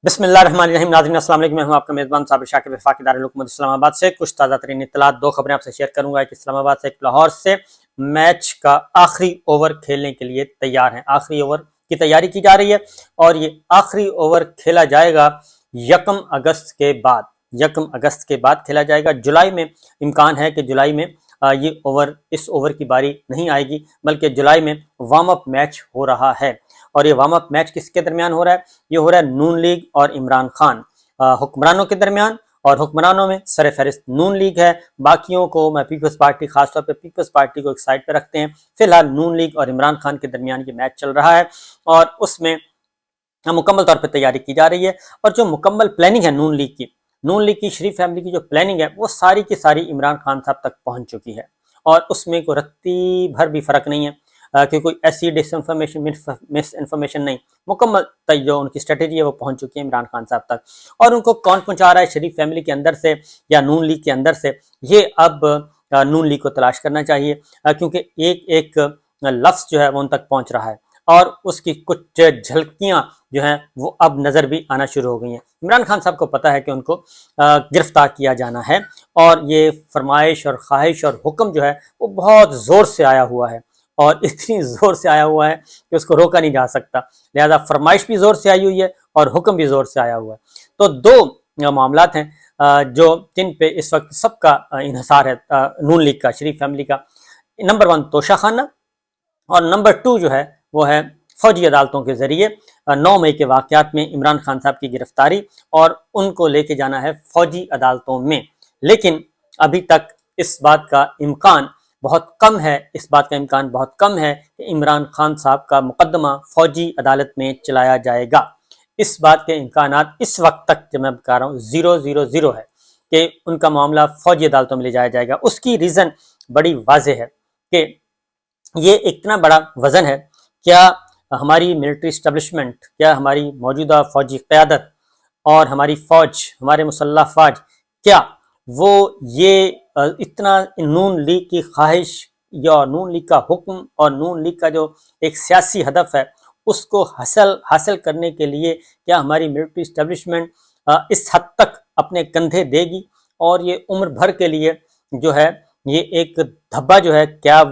بسم اللہ الرحمن الرحیم. ناظرین السلام علیکم. میں ہوں آپ کا میزبان صابر شاکر وفاقی دارالحکومت اسلام آباد سے. کچھ تازہ ترین اطلاعات، دو خبریں آپ سے شیئر کروں گا. ایک اسلام آباد سے، ایک لاہور سے. میچ کا آخری اوور کھیلنے کے لیے تیار ہیں. آخری اوور کی تیاری کی جا رہی ہے اور یہ آخری اوور کھیلا جائے گا 1 اگست کے بعد. 1 اگست کے بعد کھیلا جائے گا. جولائی میں امکان ہے کہ جولائی میں اس اوور کی باری نہیں آئے گی، بلکہ جولائی میں وارم اپ میچ ہو رہا ہے. اور یہ وارم اپ میچ کس کے درمیان ہو رہا ہے؟ یہ ہو رہا ہے نون لیگ اور عمران خان حکمرانوں کے درمیان. اور حکمرانوں میں سر فہرست نون لیگ ہے. باقیوں کو میں پیپلز پارٹی، خاص طور پہ پیپلز پارٹی کو ایک سائڈ پہ رکھتے ہیں. فی الحال نون لیگ اور عمران خان کے درمیان یہ میچ چل رہا ہے اور اس میں مکمل طور پہ تیاری کی جا رہی ہے. اور جو مکمل پلاننگ ہے نون لیگ کی شریف فیملی کی جو پلاننگ ہے، وہ ساری کی ساری عمران خان صاحب تک پہنچ چکی ہے. اور اس میں کوئی رتی بھر بھی فرق نہیں ہے کہ کوئی ایسی ڈس انفارمیشن، مس انفارمیشن نہیں. مکمل جو ان کی اسٹریٹجی ہے وہ پہنچ چکی ہے عمران خان صاحب تک. اور ان کو کون پہنچا رہا ہے؟ شریف فیملی کے اندر سے یا نون لیگ کے اندر سے؟ یہ اب نون لیگ کو تلاش کرنا چاہیے، کیونکہ ایک ایک لفظ جو ہے وہ ان تک پہنچ رہا ہے اور اس کی کچھ جھلکیاں جو ہیں وہ اب نظر بھی آنا شروع ہو گئی ہیں. عمران خان صاحب کو پتہ ہے کہ ان کو گرفتار کیا جانا ہے اور یہ فرمائش اور خواہش اور حکم جو ہے وہ بہت زور سے آیا ہوا ہے، اور اتنی زور سے آیا ہوا ہے کہ اس کو روکا نہیں جا سکتا. لہذا فرمائش بھی زور سے آئی ہوئی ہے اور حکم بھی زور سے آیا ہوا ہے. تو دو معاملات ہیں جو جن پہ اس وقت سب کا انحصار ہے نون لیگ کا، شریف فیملی کا. نمبر 1 توشہ خانہ، اور نمبر 2 جو ہے وہ ہے فوجی عدالتوں کے ذریعے 9 مئی کے واقعات میں عمران خان صاحب کی گرفتاری اور ان کو لے کے جانا ہے فوجی عدالتوں میں. لیکن ابھی تک اس بات کا امکان بہت کم ہے، کہ عمران خان صاحب کا مقدمہ فوجی عدالت میں چلایا جائے گا. اس بات کے امکانات اس وقت تک جو میں بتا رہا ہوں 0 ہے کہ ان کا معاملہ فوجی عدالتوں میں لے جایا جائے گا. اس کی ریزن بڑی واضح ہے کہ یہ اتنا بڑا وزن ہے. کیا ہماری ملٹری اسٹیبلشمنٹ، کیا ہماری موجودہ فوجی قیادت اور ہماری فوج، ہمارے مسلح فوج، کیا وہ یہ اتنا نون لیگ کی خواہش یا نون لیگ کا حکم اور نون لیگ کا جو ایک سیاسی ہدف ہے اس کو حاصل کرنے کے لیے کیا ہماری ملٹری اسٹیبلشمنٹ اس حد تک اپنے کندھے دے گی؟ اور یہ عمر بھر کے لیے جو ہے یہ ایک دھبا جو ہے، کیا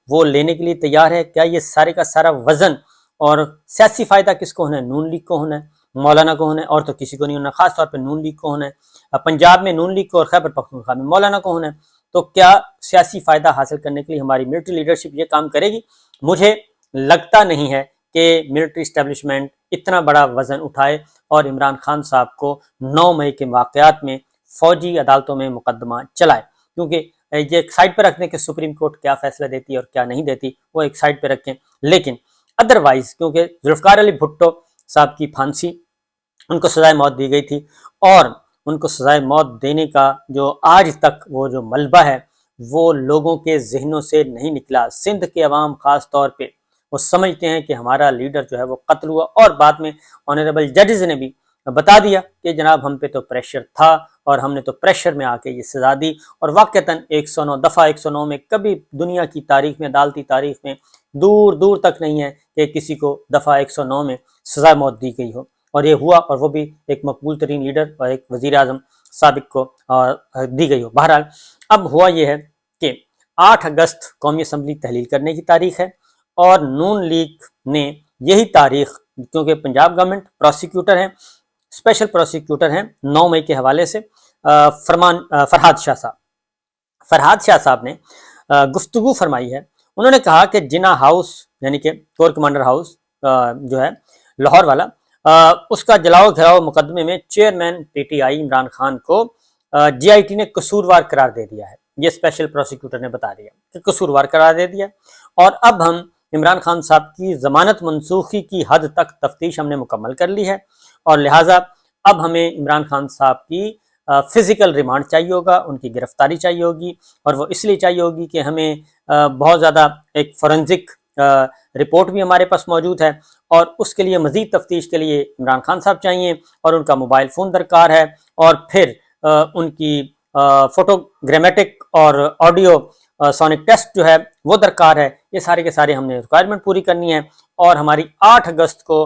وہ لینے کے لیے تیار ہے؟ کیا یہ سارے کا سارا وزن اور سیاسی فائدہ کس کو ہونا ہے؟ نون لیگ کو ہونا ہے، مولانا کو ہونا ہے، اور تو کسی کو نہیں ہونا. خاص طور پہ نون لیگ کو ہونا ہے. پنجاب میں نون لیگ کو اور خیبر پختونخوا میں مولانا کو ہونا ہے. تو کیا سیاسی فائدہ حاصل کرنے کے لیے ہماری ملٹری لیڈرشپ یہ کام کرے گی؟ مجھے لگتا نہیں ہے کہ ملٹری اسٹیبلشمنٹ اتنا بڑا وزن اٹھائے اور عمران خان صاحب کو 9 مئی کے واقعات میں فوجی عدالتوں میں مقدمہ چلائے. کیونکہ یہ ایک سائڈ پہ رکھ دیں کہ سپریم کورٹ کیا فیصلہ دیتی ہے اور کیا نہیں دیتی، وہ ایک سائڈ پہ رکھیں. لیکن ادروائز کیونکہ ذوالفقار علی بھٹو صاحب کی پھانسی، ان کو سزائے موت دی گئی تھی، اور ان کو سزائے موت دینے کا جو آج تک وہ جو ملبہ ہے وہ لوگوں کے ذہنوں سے نہیں نکلا. سندھ کے عوام خاص طور پہ وہ سمجھتے ہیں کہ ہمارا لیڈر جو ہے وہ قتل ہوا، اور بعد میں آنریبل ججز نے بھی بتا دیا کہ جناب ہم پہ تو پریشر تھا اور ہم نے تو پریشر میں آ کے یہ سزا دی. اور واقعتاً 109 دفعہ 109 میں کبھی دنیا کی تاریخ میں، عدالتی تاریخ میں دور تک نہیں ہے کہ کسی کو دفعہ 109 میں سزا موت دی گئی ہو. اور یہ ہوا، اور وہ بھی ایک مقبول ترین لیڈر اور ایک وزیر اعظم سابق کو دی گئی ہو. بہرحال اب ہوا یہ ہے کہ 8 اگست قومی اسمبلی تحلیل کرنے کی تاریخ ہے، اور نون لیگ نے یہی تاریخ، کیونکہ پنجاب گورنمنٹ پروسیکیوٹر ہیں، اسپیشل پروسیکیوٹر ہیں 9 مئی کے حوالے سے فرحاد شاہ صاحب نے گفتگو فرمائی ہے. انہوں نے کہا کہ جنا ہاؤس یعنی کہ کور کمانڈر ہاؤس جو ہے لاہور والا، اس کا جلاؤ گھراؤ مقدمے میں chairman P T I Imran Khan کو جی آئی ٹی نے قصوروار قرار دے دیا ہے. یہ اسپیشل پروسیکیوٹر نے بتا دیا کہ قصوروار قرار دے دیا، اور اب ہم عمران خان صاحب کی ضمانت منسوخی کی حد تک تفتیش ہم نے مکمل کر لی ہے، اور لہٰذا اب ہمیں عمران خان صاحب کی فزیکل ریمانڈ چاہیے ہوگا، ان کی گرفتاری چاہیے ہوگی. اور وہ اس لیے چاہیے ہوگی کہ ہمیں بہت زیادہ ایک فورنزک رپورٹ بھی ہمارے پاس موجود ہے، اور اس کے لیے مزید تفتیش کے لیے عمران خان صاحب چاہیے، اور ان کا موبائل فون درکار ہے، اور پھر ان کی فوٹوگرامیٹک اور آڈیو سونک ٹیسٹ جو ہے وہ درکار ہے. یہ سارے کے سارے ہم نے ریکوائرمنٹ پوری کرنی ہے، اور ہماری 8 اگست کو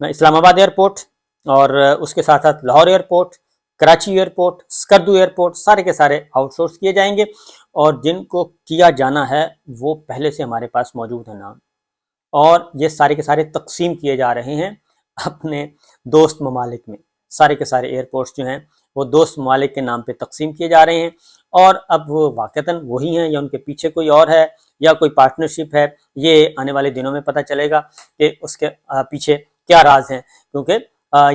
اسلام آباد ایئرپورٹ اور اس کے ساتھ ساتھ Lahore airport, Karachi airport, Skardu airport سارے کے سارے آؤٹ سورس کیے جائیں گے، اور جن کو کیا جانا ہے وہ پہلے سے ہمارے پاس موجود ہیں نام، اور یہ سارے کے سارے تقسیم کیے جا رہے ہیں اپنے دوست ممالک میں۔ سارے کے سارے ایئرپورٹس جو ہیں وہ دوست ممالک کے نام پہ تقسیم کیے جا رہے ہیں، اور اب وہ واقعتاً وہی ہیں یا ان کے پیچھے کوئی اور ہے یا کوئی پارٹنرشپ ہے، یہ آنے والے دنوں میں پتہ چلے گا کہ اس کے پیچھے کیا راز ہیں، کیونکہ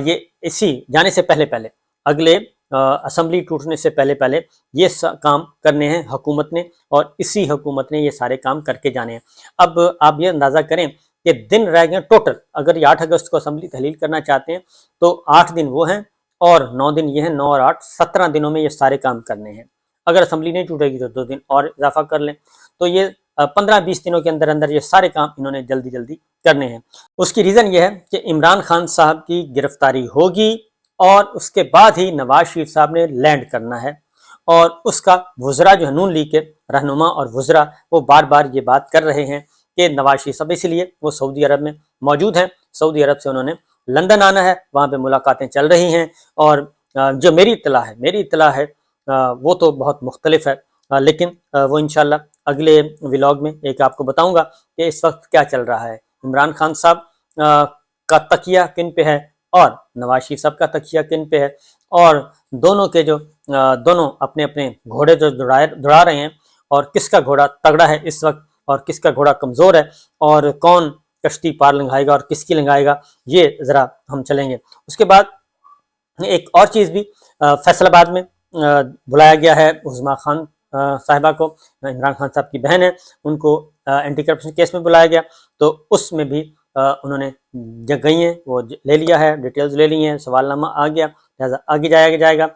یہ اسی جانے سے پہلے اگلے اسمبلی ٹوٹنے سے پہلے یہ کام کرنے ہیں حکومت نے، اور اسی حکومت نے یہ سارے کام کر کے جانے ہیں۔ اب آپ یہ اندازہ کریں کہ دن رہ گئے ٹوٹل، اگر یہ 8 اگست کو اسمبلی تحلیل کرنا چاہتے ہیں تو 8 دن وہ ہیں اور 9 دن یہ ہیں، 9 اور 8 17 دنوں میں یہ سارے کام کرنے ہیں۔ اگر اسمبلی نہیں ٹوٹے گی تو 2 دن اور اضافہ کر لیں، تو یہ 15-20 دنوں کے اندر یہ سارے کام انہوں نے جلدی کرنے ہیں۔ اس کی ریزن یہ ہے کہ عمران خان صاحب کی گرفتاری ہوگی اور اس کے بعد ہی نواز شریف صاحب نے لینڈ کرنا ہے، اور اس کا وزراء جو ہے نون لیگ کے رہنما اور وزراء وہ بار بار یہ بات کر رہے ہیں کہ نواز شریف صاحب، اس لیے وہ سعودی عرب میں موجود ہیں، سعودی عرب سے انہوں نے لندن آنا ہے، وہاں پہ ملاقاتیں چل رہی ہیں، اور جو میری اطلاع ہے وہ تو بہت مختلف ہے، لیکن وہ انشاءاللہ اگلے ولاگ میں ایک آپ کو بتاؤں گا کہ اس وقت کیا چل رہا ہے، عمران خان صاحب کا تکیہ کن پہ ہے اور نواز شریف صاحب کا تکیہ کن پہ ہے، اور دونوں کے جو دونوں اپنے گھوڑے جو دوڑا رہے ہیں، اور کس کا گھوڑا تگڑا ہے اس وقت اور کس کا گھوڑا کمزور ہے، اور کون کشتی پار لنگھائے گا اور کس کی لنگھائے گا، یہ ذرا ہم چلیں گے۔ اس کے بعد ایک اور چیز بھی، فیصل آباد میں بلایا گیا ہے عظمیٰ خان صاحبہ کو، عمران خان صاحب کی بہن ہے، ان کو اینٹی کرپشن کیس میں بلایا گیا، تو اس میں بھی انہوں نے گئی ہیں وہ لے لیا ہے، ڈیٹیلز لے لی ہیں، سوال نامہ آ گیا، لہٰذا آگے جائے گا۔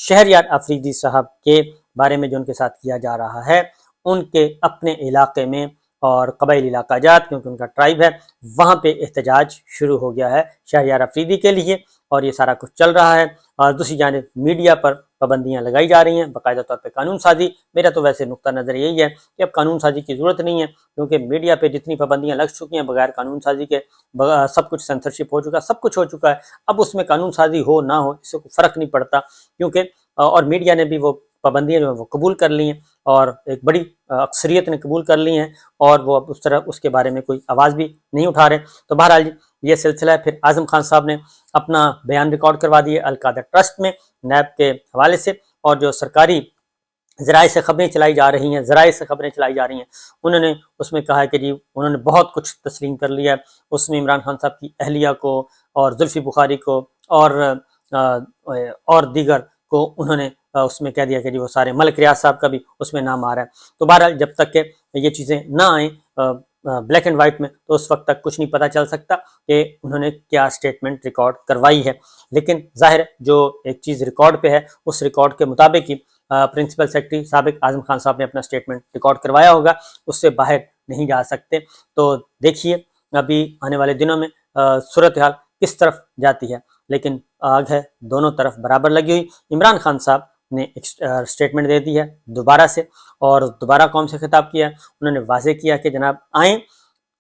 شہریار افریدی صاحب کے بارے میں جو ان کے ساتھ کیا جا رہا ہے، ان کے اپنے علاقے میں اور قبائلی علاقہ جات، کیونکہ ان کا ٹرائب ہے، وہاں پہ احتجاج شروع ہو گیا ہے شہریار افریدی کے لیے، اور یہ سارا کچھ چل رہا ہے، اور دوسری جانب میڈیا پر پابندیاں لگائی جا رہی ہیں باقاعدہ طور پہ قانون سازی۔ میرا تو ویسے نقطہ نظر یہی ہے کہ اب قانون سازی کی ضرورت نہیں ہے، کیونکہ میڈیا پہ جتنی پابندیاں لگ چکی ہیں بغیر قانون سازی کے، سب کچھ سینسرشپ ہو چکا، سب کچھ ہو چکا ہے، اب اس میں قانون سازی ہو نہ ہو اس سے کوئی فرق نہیں پڑتا، کیونکہ اور میڈیا نے بھی وہ پابندیاں جو ہیں وہ قبول کر لی ہیں، اور ایک بڑی اکثریت نے قبول کر لی ہیں، اور وہ اب اس طرح اس کے بارے میں کوئی آواز بھی نہیں اٹھا رہے۔ تو بہرحال جی یہ سلسلہ ہے۔ پھر اعظم خان صاحب نے اپنا بیان ریکارڈ کروا دیے القادر ٹرسٹ میں نیب کے حوالے سے، اور جو سرکاری ذرائع سے خبریں چلائی جا رہی ہیں، انہوں نے اس میں کہا ہے کہ جی انہوں نے بہت کچھ تسلیم کر لیا ہے، اس میں عمران خان صاحب کی اہلیہ کو اور زلفی بخاری کو اور دیگر کو انہوں نے اس میں کہہ دیا کہ جی وہ سارے، ملک ریاض صاحب کا بھی اس میں نام آ رہا ہے۔ تو بہرحال جب تک کہ یہ چیزیں نہ آئیں بلیک اینڈ وائٹ میں، تو اس وقت تک کچھ نہیں پتہ چل سکتا کہ انہوں نے کیا سٹیٹمنٹ ریکارڈ کروائی ہے، لیکن ظاہر جو ایک چیز ریکارڈ پہ ہے اس ریکارڈ کے مطابق ہی پرنسپل سیکرٹری سابق اعظم خان صاحب نے اپنا سٹیٹمنٹ ریکارڈ کروایا ہوگا، اس سے باہر نہیں جا سکتے۔ تو دیکھیے ابھی آنے والے دنوں میں صورتحال کس طرف جاتی ہے، لیکن آگ ہے دونوں طرف برابر لگی ہوئی۔ عمران خان صاحب نے ایک سٹیٹمنٹ دے دی ہے دوبارہ سے، اور دوبارہ قوم سے خطاب کیا ہے، انہوں نے واضح کیا کہ جناب آئیں،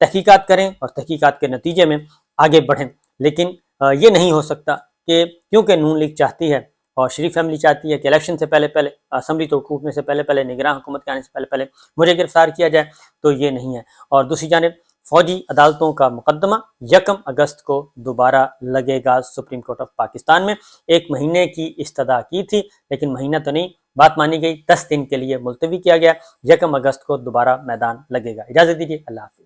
تحقیقات کریں اور تحقیقات کے نتیجے میں آگے بڑھیں، لیکن یہ نہیں ہو سکتا کہ کیونکہ نون لیگ چاہتی ہے اور شریف فیملی چاہتی ہے کہ الیکشن سے پہلے اسمبلی تو ٹوٹنے سے پہلے نگراں حکومت کے آنے سے پہلے مجھے گرفتار کیا جائے، تو یہ نہیں ہے۔ اور دوسری جانب فوجی عدالتوں کا مقدمہ 1 اگست کو دوبارہ لگے گا سپریم کورٹ آف پاکستان میں۔ 1 مہینے کی استدعا کی تھی، لیکن مہینہ تو نہیں، بات مانی گئی، 10 دن کے لیے ملتوی کیا گیا، 1 اگست کو دوبارہ میدان لگے گا۔ اجازت دیجیے، اللہ حافظ۔